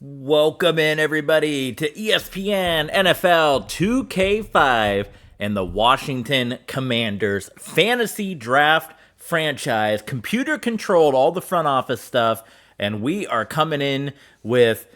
Welcome in, everybody, to ESPN NFL 2K5 and the Washington Commanders Fantasy Draft franchise. Computer controlled all the front office stuff, and we are coming in with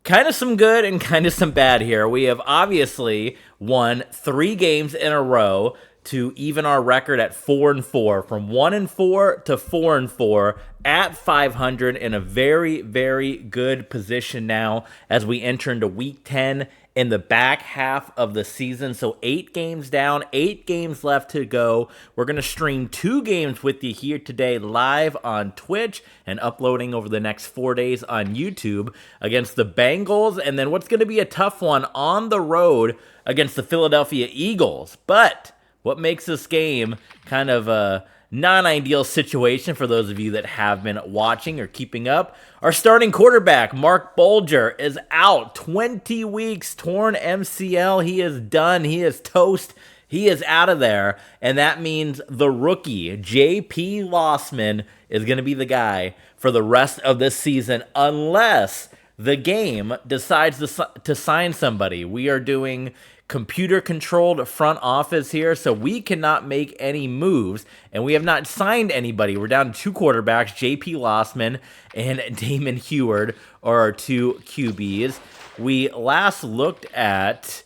kind of some good and kind of some bad here. We have obviously won 3 games in a row to even our record at 4-4, from 1-4 to 4-4 at 500, in a very, very good position now as we enter into week 10 in the back half of the season. So 8 games down, 8 games left to go. We're going to stream 2 games with you here today live on Twitch and uploading over the next 4 days on YouTube against the Bengals, and then what's going to be a tough one on the road against the Philadelphia Eagles. But what makes this game kind of a non-ideal situation for those of you that have been watching or keeping up? Our starting quarterback, Mark Bulger, is out 20 weeks, torn MCL. He is done. He is toast. He is out of there. And that means the rookie, J.P. Lossman, is going to be the guy for the rest of this season unless the game decides to sign somebody. We are doing computer-controlled front office here, so we cannot make any moves, and we have not signed anybody. We're down to 2 quarterbacks, J.P. Lossman and Damon Heward are our 2 QBs. We last looked at,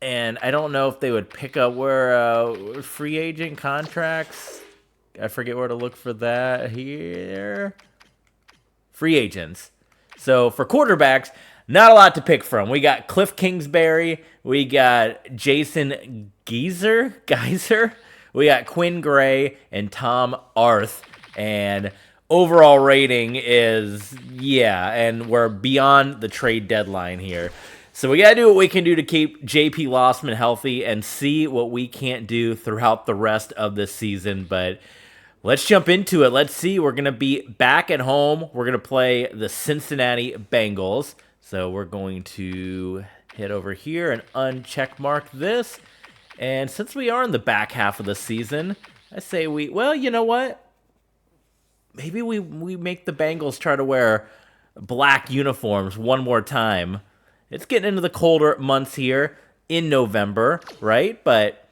and I don't know if they would pick up where free agent contracts. I forget where to look for that here. Free agents. So for quarterbacks, not a lot to pick from. We got Cliff Kingsbury. We got Jason Geyser. We got Quinn Gray and Tom Arth. And overall rating is, and we're beyond the trade deadline here. So we got to do what we can do to keep J.P. Lossman healthy and see what we can't do throughout the rest of this season. But let's jump into it. Let's see. We're going to be back at home. We're going to play the Cincinnati Bengals. So we're going to hit over here and uncheck mark this. And since we are in the back half of the season, I say well, you know what? Maybe we make the Bengals try to wear black uniforms one more time. It's getting into the colder months here in November, right? But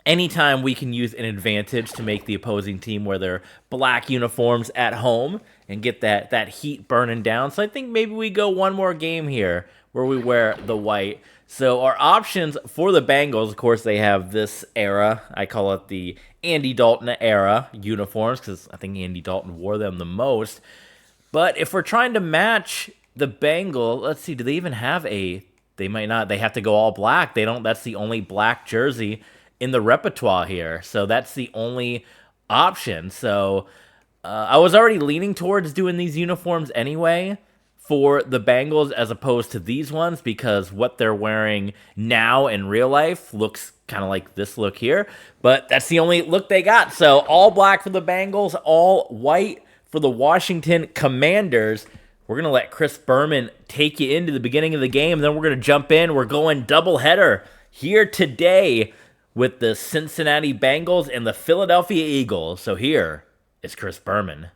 anytime we can use an advantage to make the opposing team wear their black uniforms at home and get that heat burning down. So I think maybe we go one more game here where we wear the white. So our options for the Bengals, of course, they have this era. I call it the Andy Dalton era uniforms because I think Andy Dalton wore them the most. But if we're trying to match the Bengals, let's see, do they even have they might not. They have to go all black. They don't. That's the only black jersey in the repertoire here. So that's the only option. So I was already leaning towards doing these uniforms anyway for the Bengals as opposed to these ones because what they're wearing now in real life looks kind of like this look here. But that's the only look they got. So all black for the Bengals, all white for the Washington Commanders. We're going to let Chris Berman take you into the beginning of the game. Then we're going to jump in. We're going doubleheader here today with the Cincinnati Bengals and the Philadelphia Eagles. So here is Chris Berman.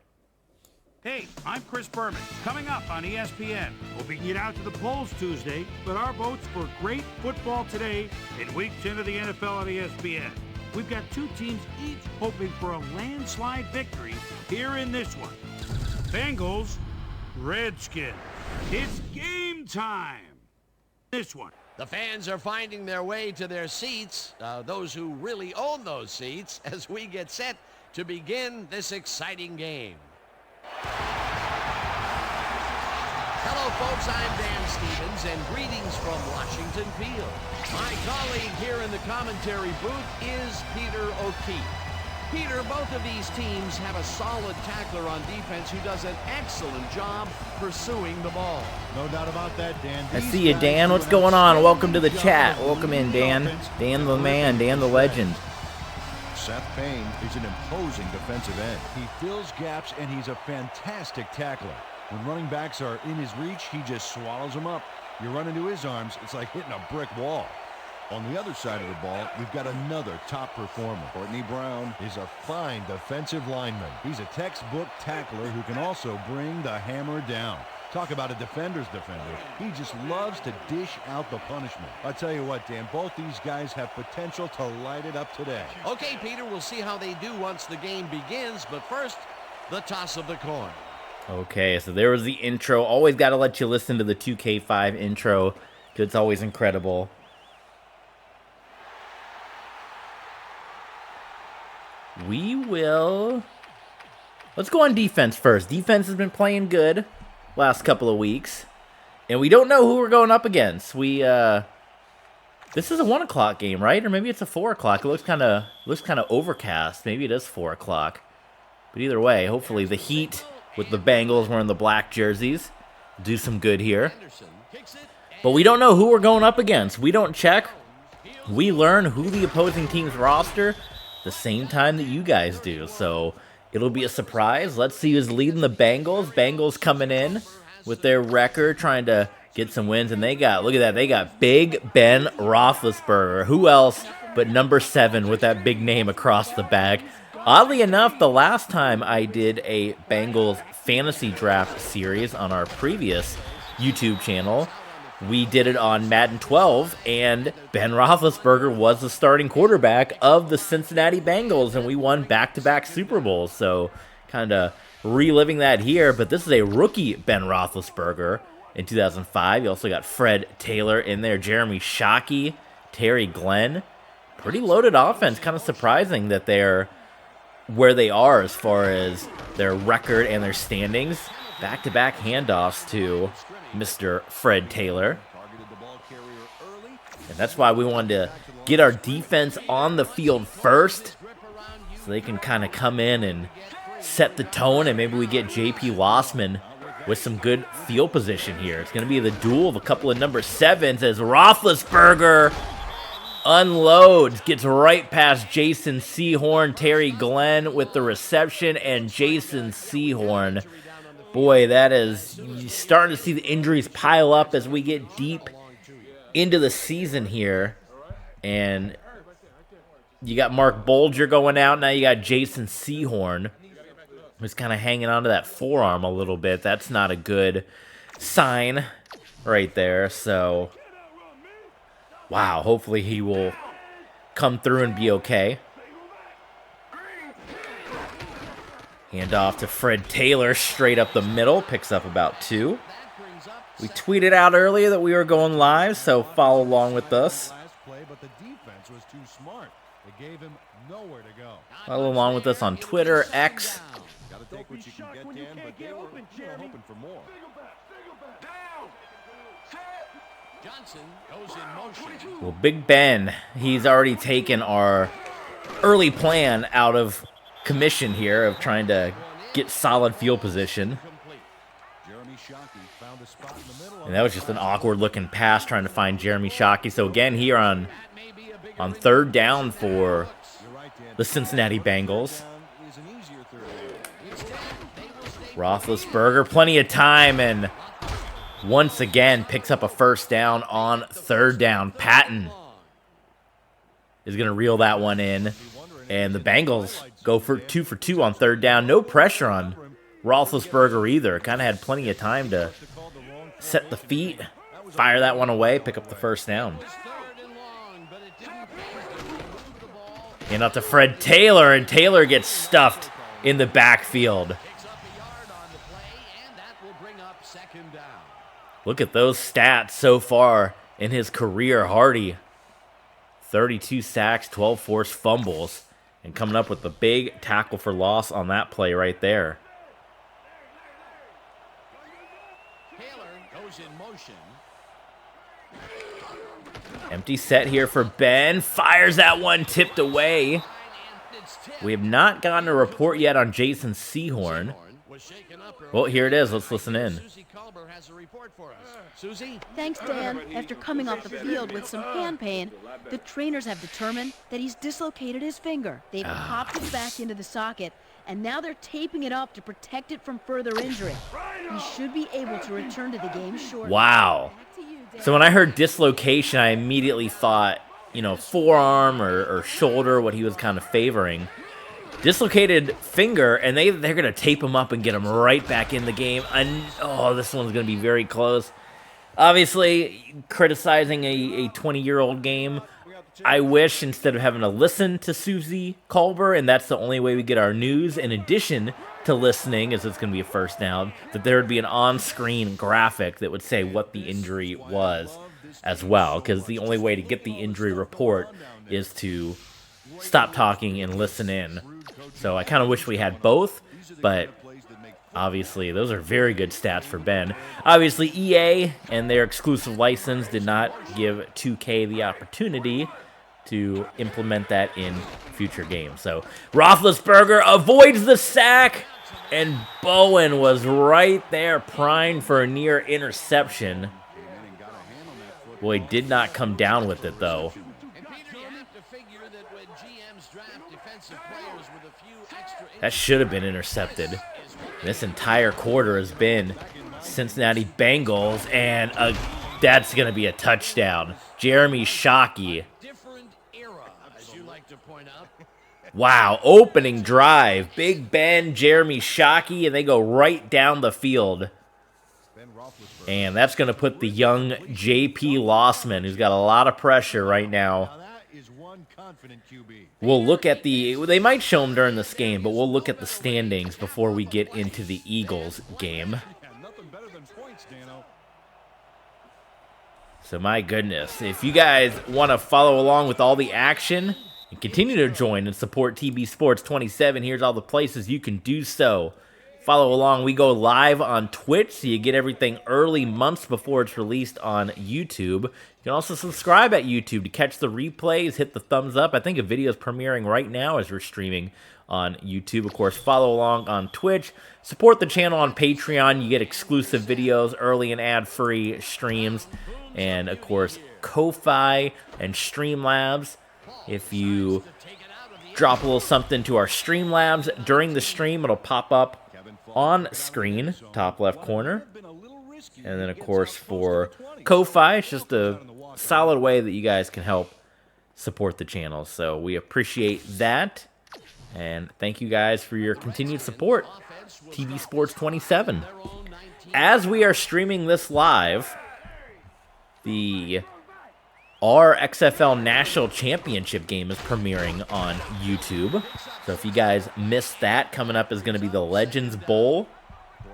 Hey, I'm Chris Berman. Coming up on ESPN, we'll be get out to the polls Tuesday, but our votes for great football today in Week 10 of the NFL on ESPN. We've got 2 teams each hoping for a landslide victory here in this one. Bengals, Redskins. It's game time. This one. The fans are finding their way to their seats, those who really own those seats, as we get set to begin this exciting game. Hello, folks. I'm Dan Stevens, and greetings from Washington Field. My colleague here in the commentary booth is Peter O'Keefe. Peter, both of these teams have a solid tackler on defense who does an excellent job pursuing the ball. No doubt about that, Dan. I see you, Dan. What's going on? Welcome to the chat. Welcome in, Dan. Dan the man, Dan the legend. Seth Payne is an imposing defensive end. He fills gaps, and he's a fantastic tackler. When running backs are in his reach, he just swallows them up. You run into his arms, it's like hitting a brick wall. On the other side of the ball, we've got another top performer. Courtney Brown is a fine defensive lineman. He's a textbook tackler who can also bring the hammer down. Talk about a defender's defender. He just loves to dish out the punishment. I tell you what, Dan, both these guys have potential to light it up today. Okay, Peter, we'll see how they do once the game begins, but first, the toss of the coin. Okay, so there was the intro. Always got to let you listen to the 2K5 intro, because it's always incredible. Let's go on defense first. Defense has been playing good last couple of weeks, and we don't know who we're going up against. This is a 1 o'clock game, right? Or maybe it's a 4 o'clock. It looks kind of overcast. Maybe it is 4 o'clock. But either way, hopefully the Heat with the Bengals wearing the black jerseys do some good here. But we don't know who we're going up against. We don't check. We learn who the opposing team's roster the same time that you guys do. So it'll be a surprise. Let's see who's leading the Bengals. Bengals coming in with their record, trying to get some wins. And look at that, they got Big Ben Roethlisberger. Who else but number 7 with that big name across the back? Oddly enough, the last time I did a Bengals fantasy draft series on our previous YouTube channel, we did it on Madden 12, and Ben Roethlisberger was the starting quarterback of the Cincinnati Bengals, and we won back-to-back Super Bowls. So kind of reliving that here, but this is a rookie Ben Roethlisberger in 2005. You also got Fred Taylor in there, Jeremy Shockey, Terry Glenn. Pretty loaded offense. Kind of surprising that they're where they are as far as their record and their standings. Back-to-back handoffs to Mr. Fred Taylor. And that's why we wanted to get our defense on the field first, so they can kind of come in and set the tone, and maybe we get J.P. Lossman with some good field position here. It's going to be the duel of a couple of number 7s as Roethlisberger unloads, gets right past Jason Sehorn. Terry Glenn with the reception, and Jason Sehorn. Boy, that is, you're starting to see the injuries pile up as we get deep into the season here. And you got Mark Bolger going out. Now you got Jason Sehorn, who's kind of hanging onto that forearm a little bit. That's not a good sign right there. So, wow, hopefully he will come through and be okay. Hand off to Fred Taylor, straight up the middle, picks up about 2. We tweeted out earlier that we were going live, so follow along with us. Follow along with us on Twitter, X. Well, Big Ben, he's already taken our early plan out of commission here of trying to get solid field position. And that was just an awkward looking pass trying to find Jeremy Shockey. So again here on 3rd down for the Cincinnati Bengals. Roethlisberger, plenty of time, and once again picks up a 1st down on 3rd down. Patton is going to reel that one in. And the Bengals go for 2 for 2 on 3rd down. No pressure on Roethlisberger either. Kind of had plenty of time to set the feet, fire that one away, pick up the 1st down. And up to Fred Taylor, and Taylor gets stuffed in the backfield. Look at those stats so far in his career. Hardy, 32 sacks, 12 forced fumbles. And coming up with the big tackle for loss on that play right there. Taylor goes in motion. Empty set here for Ben. Fires that one, tipped away. We have not gotten a report yet on Jason Sehorn. Well, here it is. Let's listen in. Thanks, Dan. After coming off the field with some hand pain, the trainers have determined that he's dislocated his finger. They've popped it back into the socket, and now they're taping it up to protect it from further injury. He should be able to return to the game shortly. Wow. So when I heard dislocation, I immediately thought, forearm or shoulder, what he was kind of favoring. dislocated finger, and they're going to tape him up and get him right back in the game. And, oh, this one's going to be very close. Obviously, criticizing a 20-year-old game, I wish instead of having to listen to Susie Kolber, and that's the only way we get our news, in addition to listening, as it's going to be a first down, that there would be an on-screen graphic that would say what the injury was as well, because the only way to get the injury report is to stop talking and listen in. So I kind of wish we had both, but obviously those are very good stats for Ben. Obviously EA and their exclusive license did not give 2K the opportunity to implement that in future games. So Roethlisberger avoids the sack, and Bowen was right there primed for a near interception. Boy, did not come down with it though. That should have been intercepted. This entire quarter has been Cincinnati Bengals, and that's going to be a touchdown. Jeremy Shockey. Wow, opening drive. Big Ben, Jeremy Shockey, and they go right down the field. And that's going to put the young J.P. Lossman, who's got a lot of pressure right now. We'll look at they might show him during this game, but we'll look at the standings before we get into the Eagles game. So my goodness, if you guys want to follow along with all the action and continue to join and support TB Sports 27, here's all the places you can do so. Follow along. We go live on Twitch, so you get everything early, months before it's released on YouTube. You can also subscribe at YouTube to catch the replays. Hit the thumbs up. I think a video is premiering right now as we're streaming on YouTube. Of course, follow along on Twitch. Support the channel on Patreon. You get exclusive videos, early and ad-free streams, and, of course, Ko-Fi and Streamlabs. If you drop a little something to our Streamlabs during the stream, it'll pop up on screen, top left corner. And then, of course, for Ko-Fi, it's just a solid way that you guys can help support the channel. So we appreciate that. And thank you guys for your continued support. TB Sports 27. As we are streaming this live, the XFL National Championship game is premiering on YouTube. So if you guys missed that, coming up is going to be the Legends Bowl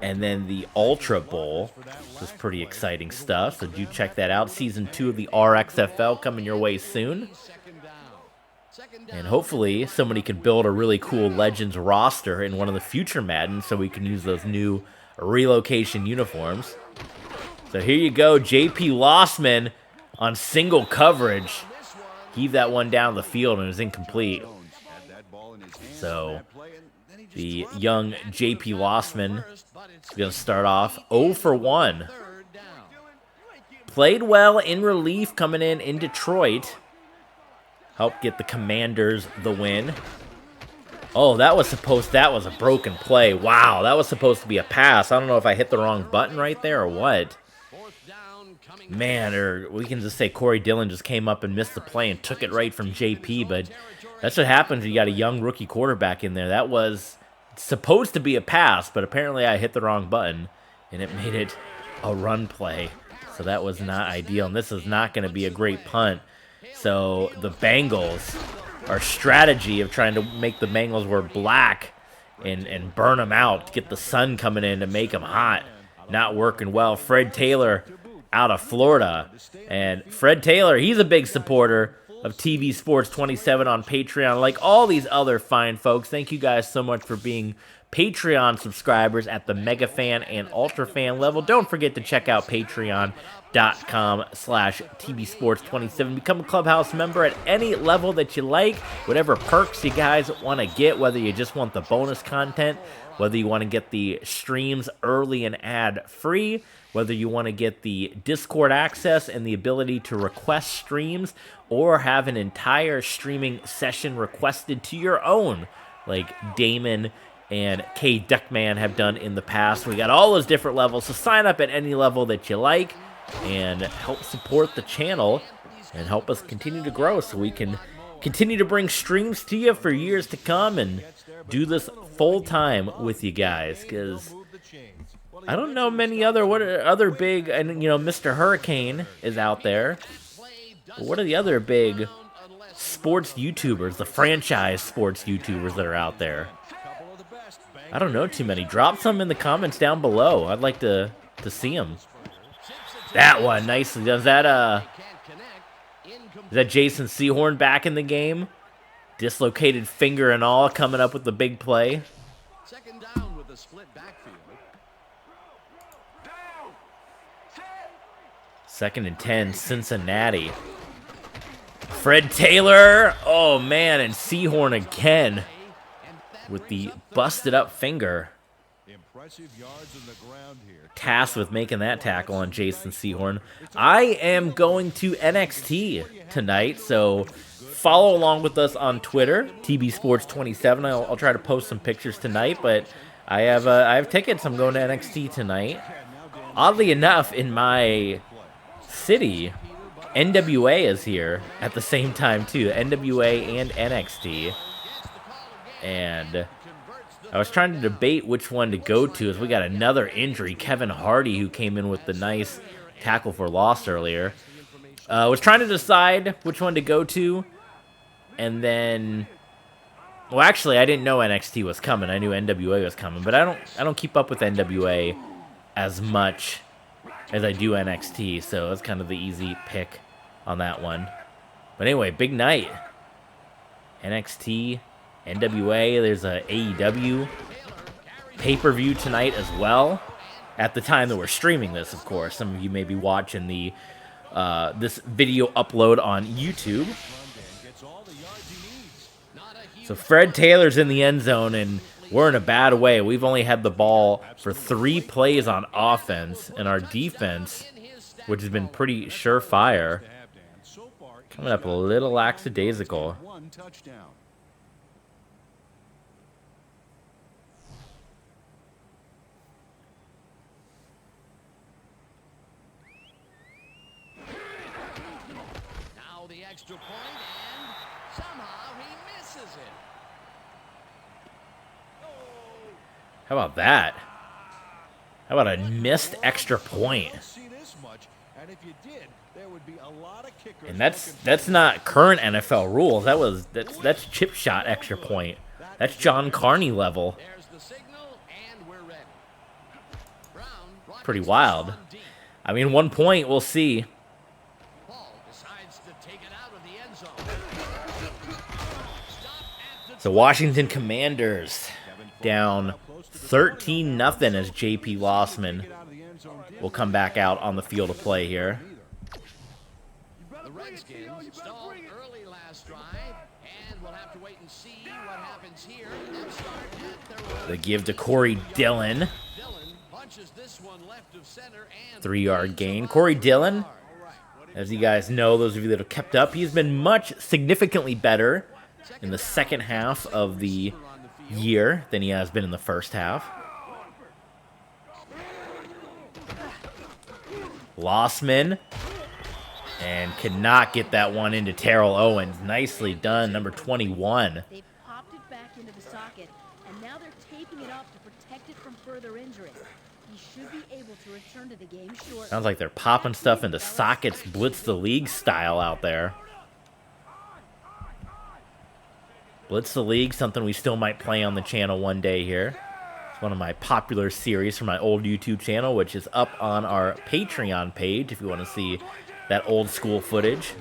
and then the Ultra Bowl. This is pretty exciting stuff, so do check that out. Season 2 of the XFL coming your way soon. And hopefully somebody can build a really cool Legends roster in one of the future Maddens so we can use those new relocation uniforms. So here you go, J.P. Lossman on single coverage. Heaved that one down the field and it was incomplete. So the young J.P. Lossman is going to start off 0 for 1. Played well in relief coming in Detroit. Helped get the Commanders the win. Oh, that was a broken play. Wow, that was supposed to be a pass. I don't know if I hit the wrong button right there or what. Man, or we can just say Corey Dillon just came up and missed the play and took it right from JP, but that's what happens when you got a young rookie quarterback in there. That was supposed to be a pass, but apparently I hit the wrong button, and it made it a run play. So that was not ideal, and this is not going to be a great punt. So the Bengals, our strategy of trying to make the Bengals wear black and burn them out, to get the sun coming in to make them hot, not working well. Fred Taylor out of Florida. And Fred Taylor, he's a big supporter of TV Sports 27 on Patreon, like all these other fine folks. Thank you guys so much for being Patreon subscribers at the Mega Fan and Ultra Fan level. Don't forget to check out patreon.com/TV Sports 27. Become a Clubhouse member at any level that you like. Whatever perks you guys want to get, whether you just want the bonus content, whether you want to get the streams early and ad-free, whether you want to get the Discord access and the ability to request streams, or have an entire streaming session requested to your own, like Damon and K Duckman have done in the past. We got all those different levels, so sign up at any level that you like and help support the channel and help us continue to grow so we can continue to bring streams to you for years to come and do this full time with you guys, because I don't know many other big, and Mr. Hurricane is out there. But what are the other big sports YouTubers, the franchise sports YouTubers that are out there? I don't know too many. Drop some in the comments down below. I'd like to see them. That one nicely. Is that Jason Sehorn back in the game? Dislocated finger and all, coming up with the big play. Second down with a split backfield. 2nd and 10, Cincinnati. Fred Taylor. Oh, man, and Sehorn again with the busted up finger. Tasked with making that tackle on Jason Sehorn. I am going to NXT tonight, so follow along with us on Twitter, TB Sports 27. I'll try to post some pictures tonight, but I have tickets. I'm going to NXT tonight. Oddly enough, in my city, NWA is here at the same time too. NWA and NXT. And I was trying to debate which one to go to, as we got another injury. Kevin Hardy, who came in with the nice tackle for loss earlier. I was trying to decide which one to go to. And then, well, actually, I didn't know NXT was coming. I knew NWA was coming, but I don't keep up with NWA as much as I do NXT, so it's kind of the easy pick on that one. But anyway, big night. NXT, NWA, there's a AEW pay-per-view tonight as well. At the time that we're streaming this, of course. Some of you may be watching the this video upload on YouTube. So Fred Taylor's in the end zone, and we're in a bad way. We've only had the ball for 3 plays on offense, and our defense, which has been pretty surefire, coming up a little lackadaisical. Now the extra point, and somehow he misses it. How about that? How about a missed extra point? And that's not current NFL rules. That's chip shot extra point. That's John Carney level. There's the signal, and we're ready. Brown Pretty wild. I mean, 1 point, we'll see. Ball decides to take it out of the end zone. So Washington Commanders down 13-0 as J.P. Lossman will come back out on the field of play here. The Redskins stalled early last drive, and we'll have to wait and see what happens here. Let's start at their own. The give to Corey Dillon. Dillon punches this one left of center and 3-yard gain. Corey Dillon, as you guys know, those of you that have kept up, he's been much significantly better in the second half of the year than he has been in the first half. Lossman, and cannot get that one into Terrell Owens. Nicely done, number 21. They've popped it back into the socket, and now they're taping it up to protect it from further injury. He should be able to return to the game shortly. Sounds like they're popping stuff into sockets, blitz the league style out there. Blitz the League, something we still might play on the channel one day here. It's one of my popular series from my old YouTube channel, which is up on our Patreon page if you want to see that old school footage.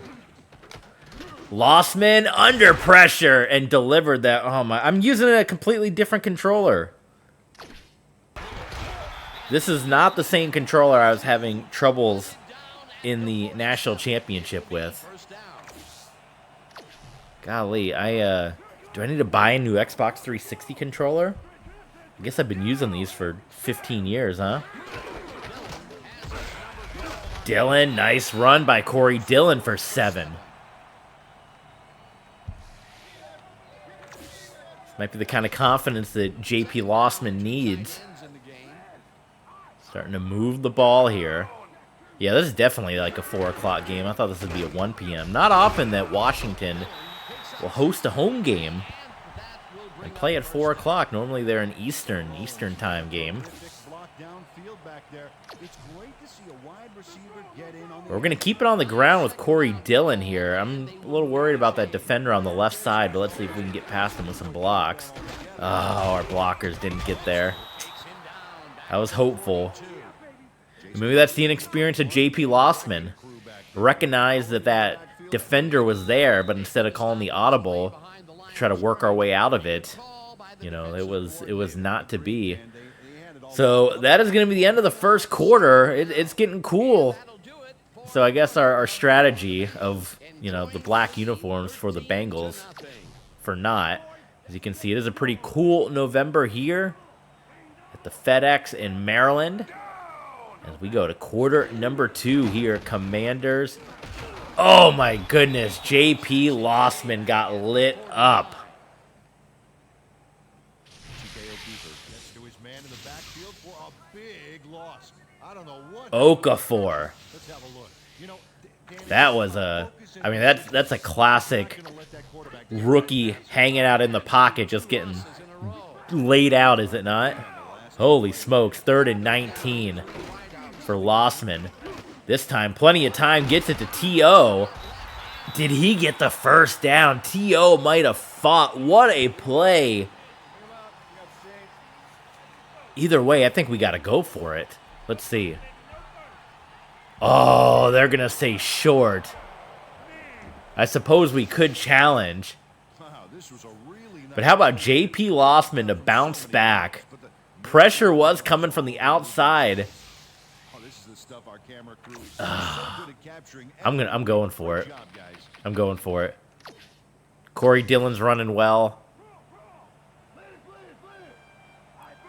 Lossman under pressure and delivered that. Oh my, I'm using a completely different controller. This is not the same controller I was having troubles in the national championship with. Golly, do I need to buy a new Xbox 360 controller? I guess I've been using these for 15 years, huh? Dillon, nice run by Corey Dillon for 7. This might be the kind of confidence that J.P. Lossman needs. Starting to move the ball here. Yeah, this is definitely like a 4 o'clock game. I thought this would be at 1 p.m. Not often that Washington will host a home game and play at 4 o'clock. Normally they're an Eastern time game. We're going to keep it on the ground with Corey Dillon here. I'm a little worried about that defender on the left side, but let's see if we can get past him with some blocks. Oh, our blockers didn't get there. I was hopeful. Maybe that's the inexperience of J.P. Lossman. Recognized that defender was there, but instead of calling the audible, to try to work our way out of it, you know, it was not to be. So that is going to be the end of the first quarter. It's getting cool. So I guess our strategy of, you know, the black uniforms for the Bengals for not. As you can see, it is a pretty cool November here at the FedEx in Maryland. As we go to quarter number 2 here, Commanders. Oh my goodness, J.P. Lossman got lit up. Okafor. That was I mean, that's a classic rookie hanging out in the pocket, just getting laid out, is it not? Holy smokes, 3rd and 19 for Lossman. This time, plenty of time, gets it to T.O. Did he get the first down? T.O. might have fought. What a play. Either way, I think we got to go for it. Let's see. Oh, they're going to say short. I suppose we could challenge. But how about J.P. Lossman to bounce back? Pressure was coming from the outside. I'm going for it. I'm going for it. Corey Dillon's running well.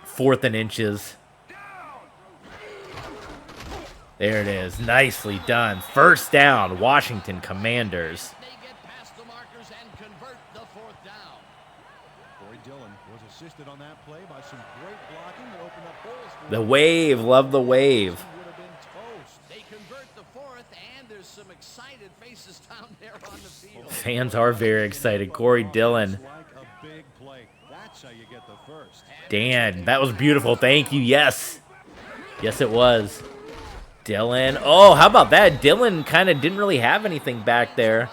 4th and inches. There it is. Nicely done. First down, Washington Commanders. The wave. Love the wave. Fans are very excited. Corey Dillon. Dan, that was beautiful. Thank you. Yes. Yes, it was. Dillon. Oh, how about that? Dillon kind of didn't really have anything back there.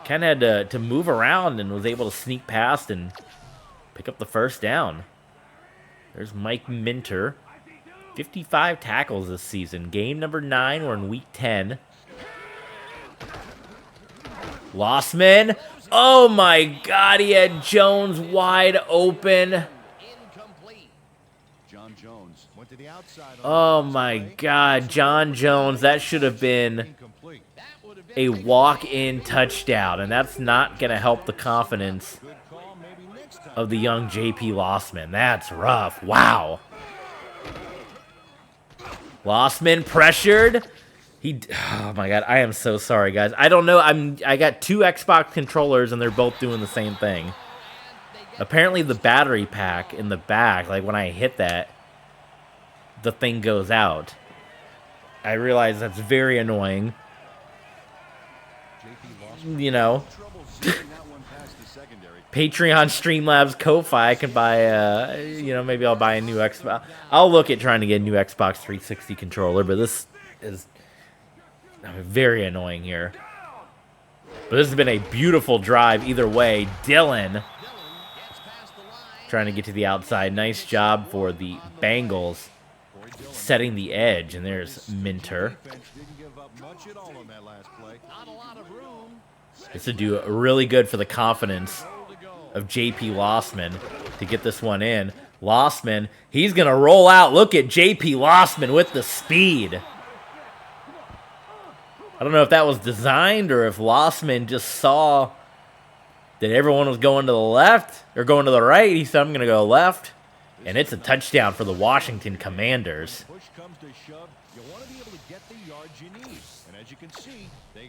Kind of had to move around and was able to sneak past and pick up the first down. There's Mike Minter. 55 tackles this season. Game number 9. We're in week 10. Lossman. Oh my God, he had Jones wide open. Oh my God, John Jones. That should have been a walk-in touchdown, and that's not going to help the confidence of the young J.P. Lossman. That's rough. Wow. Lossman pressured. Oh my God, I am so sorry, guys. I don't know. I got 2 Xbox controllers and they're both doing the same thing. Apparently the battery pack in the back, like when I hit that, the thing goes out. I realize that's very annoying. You know. Patreon, Streamlabs, Ko-Fi, I can buy, you know, maybe I'll buy a new Xbox. I'll look at trying to get a new Xbox 360 controller, but this is very annoying here. But this has been a beautiful drive either way. Dillon trying to get to the outside. Nice job for the Bengals setting the edge. And there's Minter. This would do really good for the confidence of J.P. Lossman to get this one in. Lossman, he's going to roll out. Look at J.P. Lossman with the speed. I don't know if that was designed or if Lossman just saw that everyone was going to the left or going to the right. He said, I'm going to go left. And it's a touchdown for the Washington Commanders.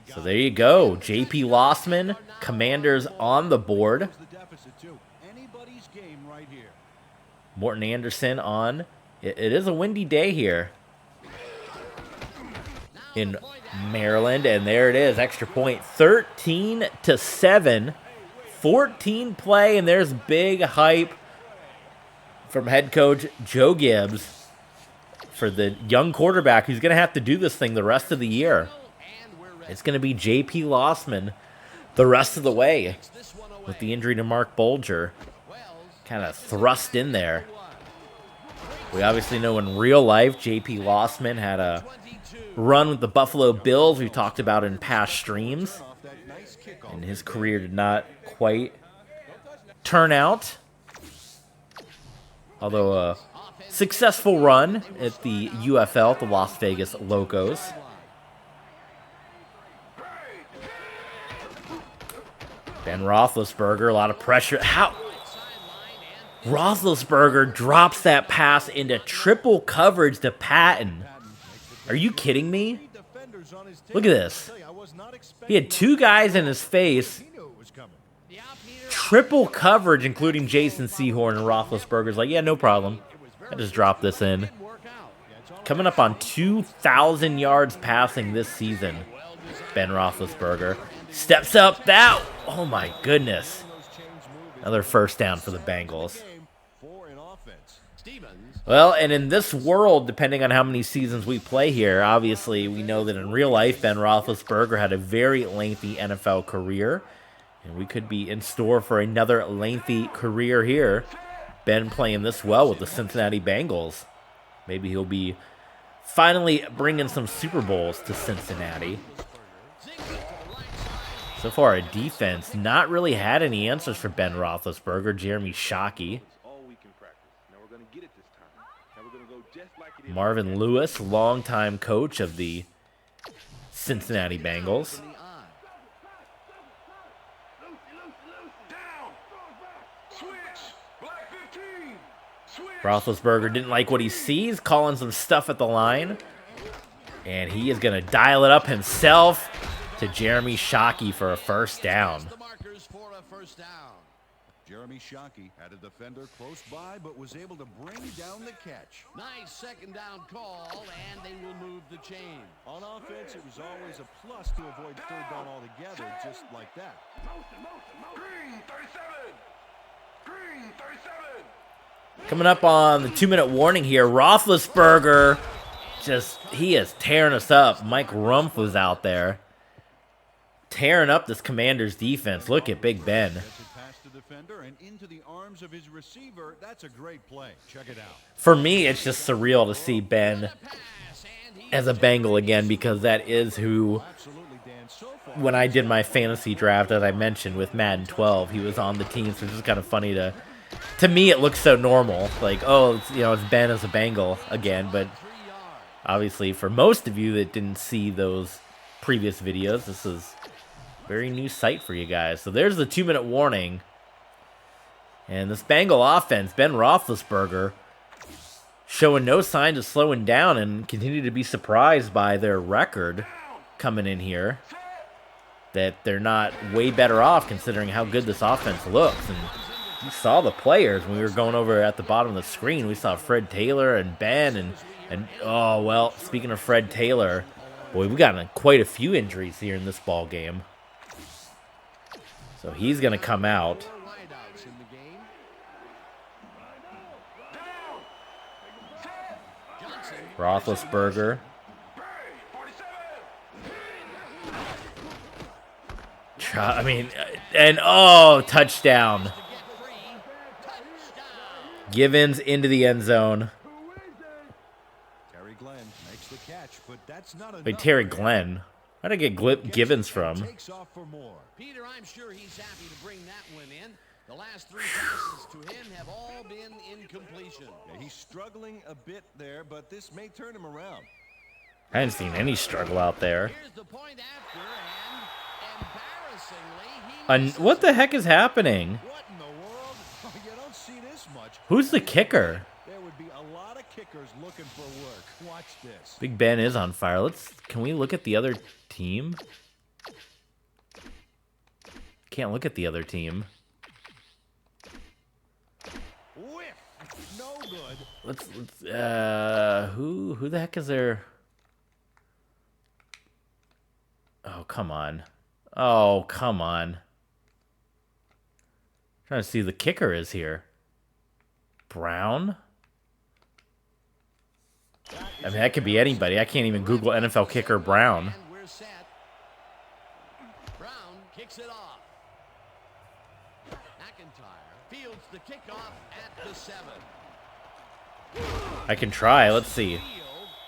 So there you go. J.P. Lossman, Commanders on the board. Morton Anderson on. It is a windy day here in Maryland, and there it is, extra point, 13-7. 14 play, and there's big hype from head coach Joe Gibbs for the young quarterback who's going to have to do this thing the rest of the year. It's going to be J.P. Lossman the rest of the way with the injury to Mark Bulger kind of thrust in there. We obviously know in real life J.P. Lossman had a run with the Buffalo Bills we've talked about in past streams, and his career did not quite turn out. Although a successful run at the UFL, the Las Vegas Locos. Ben Roethlisberger, a lot of pressure. How? Roethlisberger drops that pass into triple coverage to Patton. Are you kidding me? Look at this. He had two guys in his face. Triple coverage, including Jason Sehorn, and Roethlisberger's like, yeah, no problem. I just dropped this in. Coming up on 2,000 yards passing this season, Ben Roethlisberger. Steps up that. Oh, my goodness. Another first down for the Bengals. Well, and in this world, depending on how many seasons we play here, obviously we know that in real life, Ben Roethlisberger had a very lengthy NFL career. And we could be in store for another lengthy career here. Ben playing this well with the Cincinnati Bengals. Maybe he'll be finally bringing some Super Bowls to Cincinnati. So far, a defense not really had any answers for Ben Roethlisberger. Jeremy Shockey. Marvin Lewis, longtime coach of the Cincinnati Bengals. Roethlisberger didn't like what he sees, calling some stuff at the line. And he is going to dial it up himself to Jeremy Shockey for a first down. Jeremy Shockey had a defender close by, but was able to bring down the catch. Nice second down call, and they will move the chain. On offense, it was always a plus to avoid third down altogether, just like that. Green 37. Green 37. Coming up on the 2-minute warning here, Roethlisberger, he is tearing us up. Mike Rumpf was out there, tearing up this Commanders defense. Look at Big Ben. Defender and into the arms of his receiver. That's a great play. Check it out. For me, it's just surreal to see Ben as a Bengal again, because that is who, when I did my fantasy draft, as I mentioned, with Madden 12, he was on the team, so it's just kind of funny to me, it looks so normal. Like, oh, it's Ben as a Bengal again, but obviously for most of you that didn't see those previous videos, this is a very new sight for you guys. So there's the 2-minute warning. And this Bengal offense, Ben Roethlisberger, showing no signs of slowing down and continue to be surprised by their record coming in here. That they're not way better off considering how good this offense looks. And you saw the players when we were going over at the bottom of the screen. We saw Fred Taylor and Ben and oh, well, speaking of Fred Taylor, boy, we got quite a few injuries here in this ball game. So he's going to come out. Roethlisberger. Touchdown. Givens into the end zone. Terry Glenn makes the catch, but that's not enough. Wait, Terry Glenn? Where'd I get Givens from? Peter, I'm sure he's happy to bring that one in. The last 3 passes to him have all been incompletion. Yeah, he's struggling a bit there, but this may turn him around. I haven't seen any struggle out there. Here's the point after, and embarrassingly, What the heck is happening? What in the world? You don't see this much. Who's the kicker? There would be a lot of kickers looking for work. Watch this. Big Ben is on fire. Can we look at the other team? Can't look at the other team. Whiff. No good. Let's who the heck is there? Oh, come on. Oh, come on. Trying to see who the kicker is here. Brown? I mean, that could be anybody. I can't even Google NFL kicker Brown. And we're set. Brown kicks it off. McIntyre fields the kickoff at the 7. I can try. Let's see.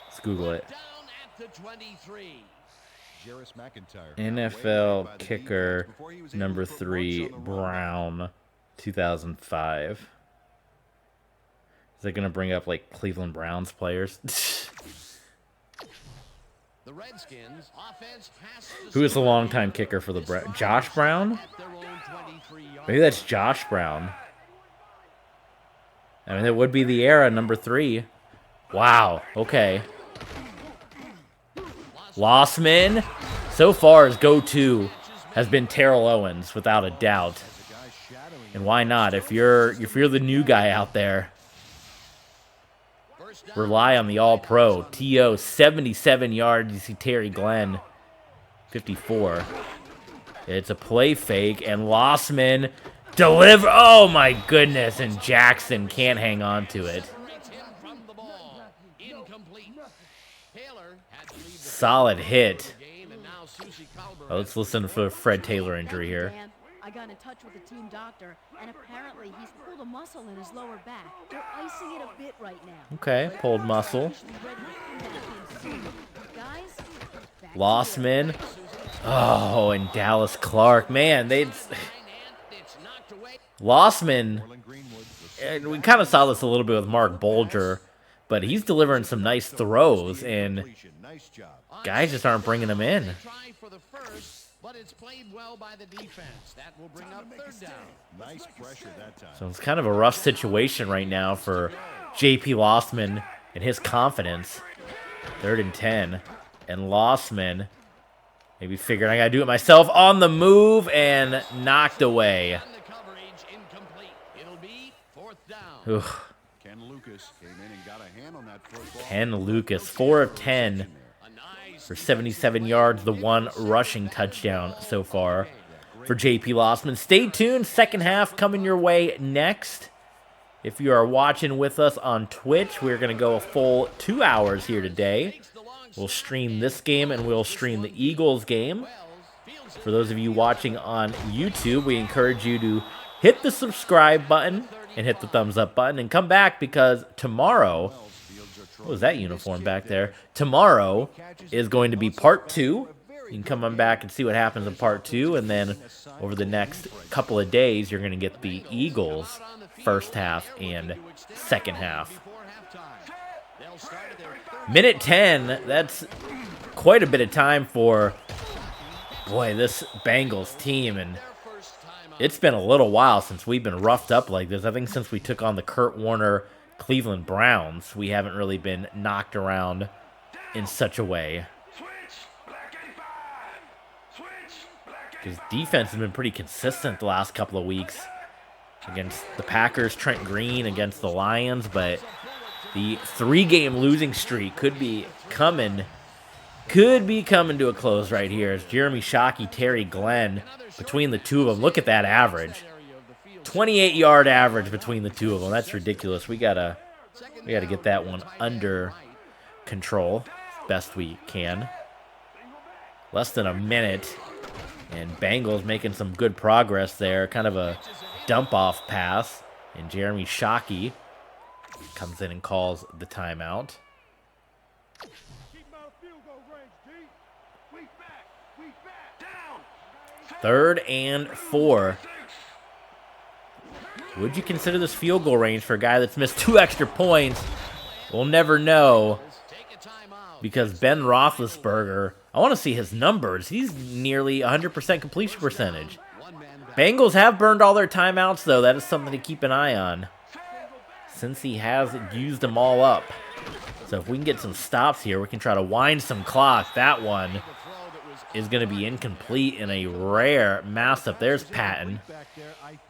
Let's Google it. Down at the 23. Jarris McIntyre. NFL kicker number 3, Brown, 2005. Is that going to bring up, like, Cleveland Browns players? The Redskins offense has to Who is the longtime kicker for the Josh Brown? at their own 23-yard. Maybe that's Josh Brown. I mean, that would be the era, number 3. Wow. Okay. Lossman, so far his go-to has been Terrell Owens, without a doubt. And why not? If you're the new guy out there, rely on the All-Pro. T.O., 77 yards. You see Terry Glenn, 54. It's a play fake, and Lossman deliver. Oh, my goodness. And Jackson can't hang on to it. Solid hit. Oh, let's listen for the Fred Taylor injury here. I got in touch with the team doctor, and apparently he's pulled a muscle in his lower back. They're icing it a bit right now. Okay, pulled muscle. Guys, Lossman. Oh, and Dallas Clark. Man, Lossman, and we kind of saw this a little bit with Mark Bolger, but he's delivering some nice throws, and guys just aren't bringing him in. But it's played well by the defense. That will bring up 3rd down. Nice pressure that time. So it's kind of a rough situation right now for J.P. Lossman and his confidence. 3rd and 10. And Lossman maybe figured I got to do it myself on the move and knocked away. It'll be 4th down. Oof. Ken Lucas came in and got a hand on that football. Ken Lucas, 4 of 10 for 77 yards, the 1 rushing touchdown so far for J.P. Lossman. Stay tuned. Second half coming your way next. If you are watching with us on Twitch, we're going to go a full 2 hours here today. We'll stream this game and we'll stream the Eagles game. For those of you watching on YouTube, we encourage you to hit the subscribe button and hit the thumbs up button and come back, because tomorrow, what was that uniform back there? Tomorrow is going to be part 2. You can come on back and see what happens in part 2, and then over the next couple of days, you're going to get the Eagles first half and second half. Minute 10, that's quite a bit of time for, boy, this Bengals team, and it's been a little while since we've been roughed up like this. I think since we took on the Kurt Warner Cleveland Browns, we haven't really been knocked around in such a way. Because defense has been pretty consistent the last couple of weeks against the Packers, Trent Green against the Lions, but the 3-game losing streak could be coming to a close right here. It's Jeremy Shockey, Terry Glenn, between the two of them. Look at that average. 28-yard average between the two of them. That's ridiculous. We gotta get that one under control best we can. Less than a minute, and Bengals making some good progress there. Kind of a dump-off pass, and Jeremy Shockey comes in and calls the timeout. 3rd and 4. Would you consider this field goal range for a guy that's missed 2 extra points? We'll never know, because Ben Roethlisberger, I want to see his numbers. He's nearly 100% completion percentage. Bengals have burned all their timeouts, though. That is something to keep an eye on, since he has used them all up. So if we can get some stops here, we can try to wind some clock. That one is going to be incomplete in a rare mess-up. There's Patton.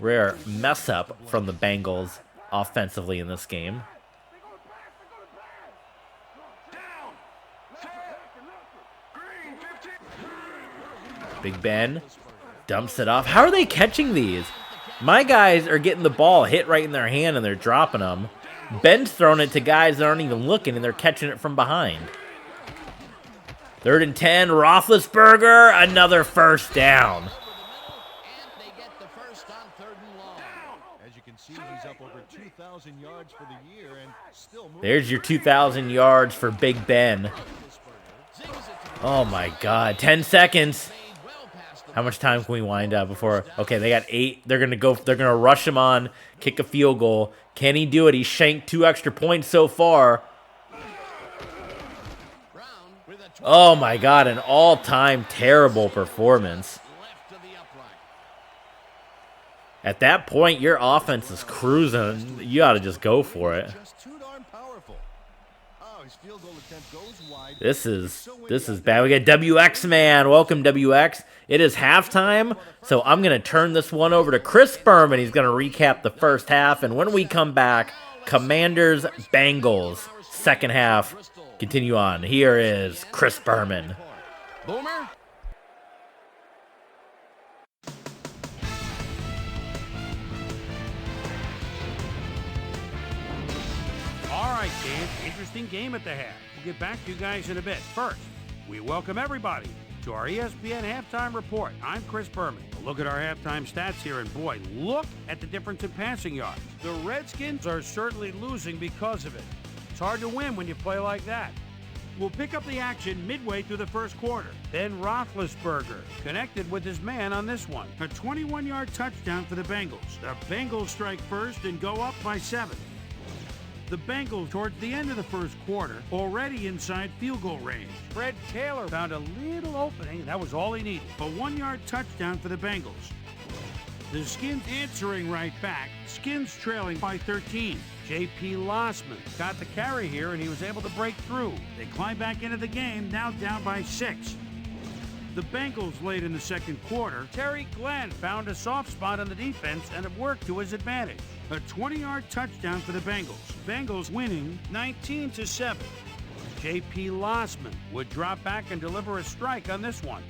Rare mess-up from the Bengals offensively in this game. Big Ben dumps it off. How are they catching these? My guys are getting the ball hit right in their hand and they're dropping them. Ben's throwing it to guys that aren't even looking and they're catching it from behind. 3rd and 10, Roethlisberger, another first down. And they get the first on 3rd and long. As you can see, he's up over 2,000 yards for the year and still moving. There's your 2,000 yards for Big Ben. Oh my God, 10 seconds. How much time can we wind up before? Okay, they got 8. They're gonna rush him on, kick a field goal. Can he do it? He shanked 2 extra points so far. Oh my God, an all-time terrible performance. At that point, your offense is cruising. You ought to just go for it. Just too darn powerful. Oh, his field goal attempt goes wide. This is bad. We got WX man. Welcome WX. It is halftime, so I'm gonna turn this one over to Chris Berman. He's gonna recap the first half, and when we come back, Commanders Bengals second half. Continue on. Here is Chris Berman. Boomer? All right, Dan, interesting game at the half. We'll get back to you guys in a bit. First, we welcome everybody to our ESPN Halftime Report. I'm Chris Berman. A look at our halftime stats here, and boy, look at the difference in passing yards. The Redskins are certainly losing because of it. It's hard to win when you play like that. We'll pick up the action midway through the first quarter. Ben Roethlisberger connected with his man on this one. A 21-yard touchdown for the Bengals. The Bengals strike first and go up by 7. The Bengals, towards the end of the first quarter, already inside field goal range. Fred Taylor found a little opening. That was all he needed. A 1-yard touchdown for the Bengals. The Skins answering right back. Skins trailing by 13. J.P. Lossman got the carry here, and he was able to break through. They climb back into the game, now down by 6. The Bengals late in the second quarter. Terry Glenn found a soft spot on the defense, and it worked to his advantage. A 20-yard touchdown for the Bengals. Bengals winning 19-7. J.P. Lossman would drop back and deliver a strike on this one.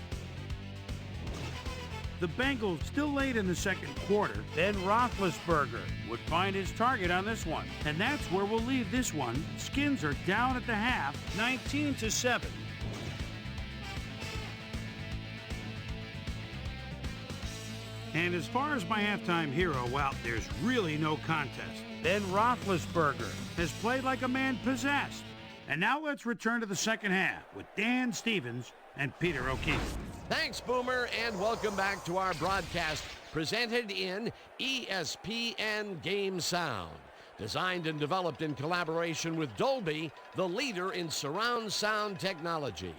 The Bengals still late in the second quarter. Ben Roethlisberger would find his target on this one. And that's where we'll leave this one. Skins are down at the half, 19-7. And as far as my halftime hero, well, there's really no contest. Ben Roethlisberger has played like a man possessed. And now let's return to the second half with Dan Stevens and Peter O'Keefe. Thanks, Boomer, and welcome back to our broadcast presented in ESPN Game Sound. Designed and developed in collaboration with Dolby, the leader in surround sound technology.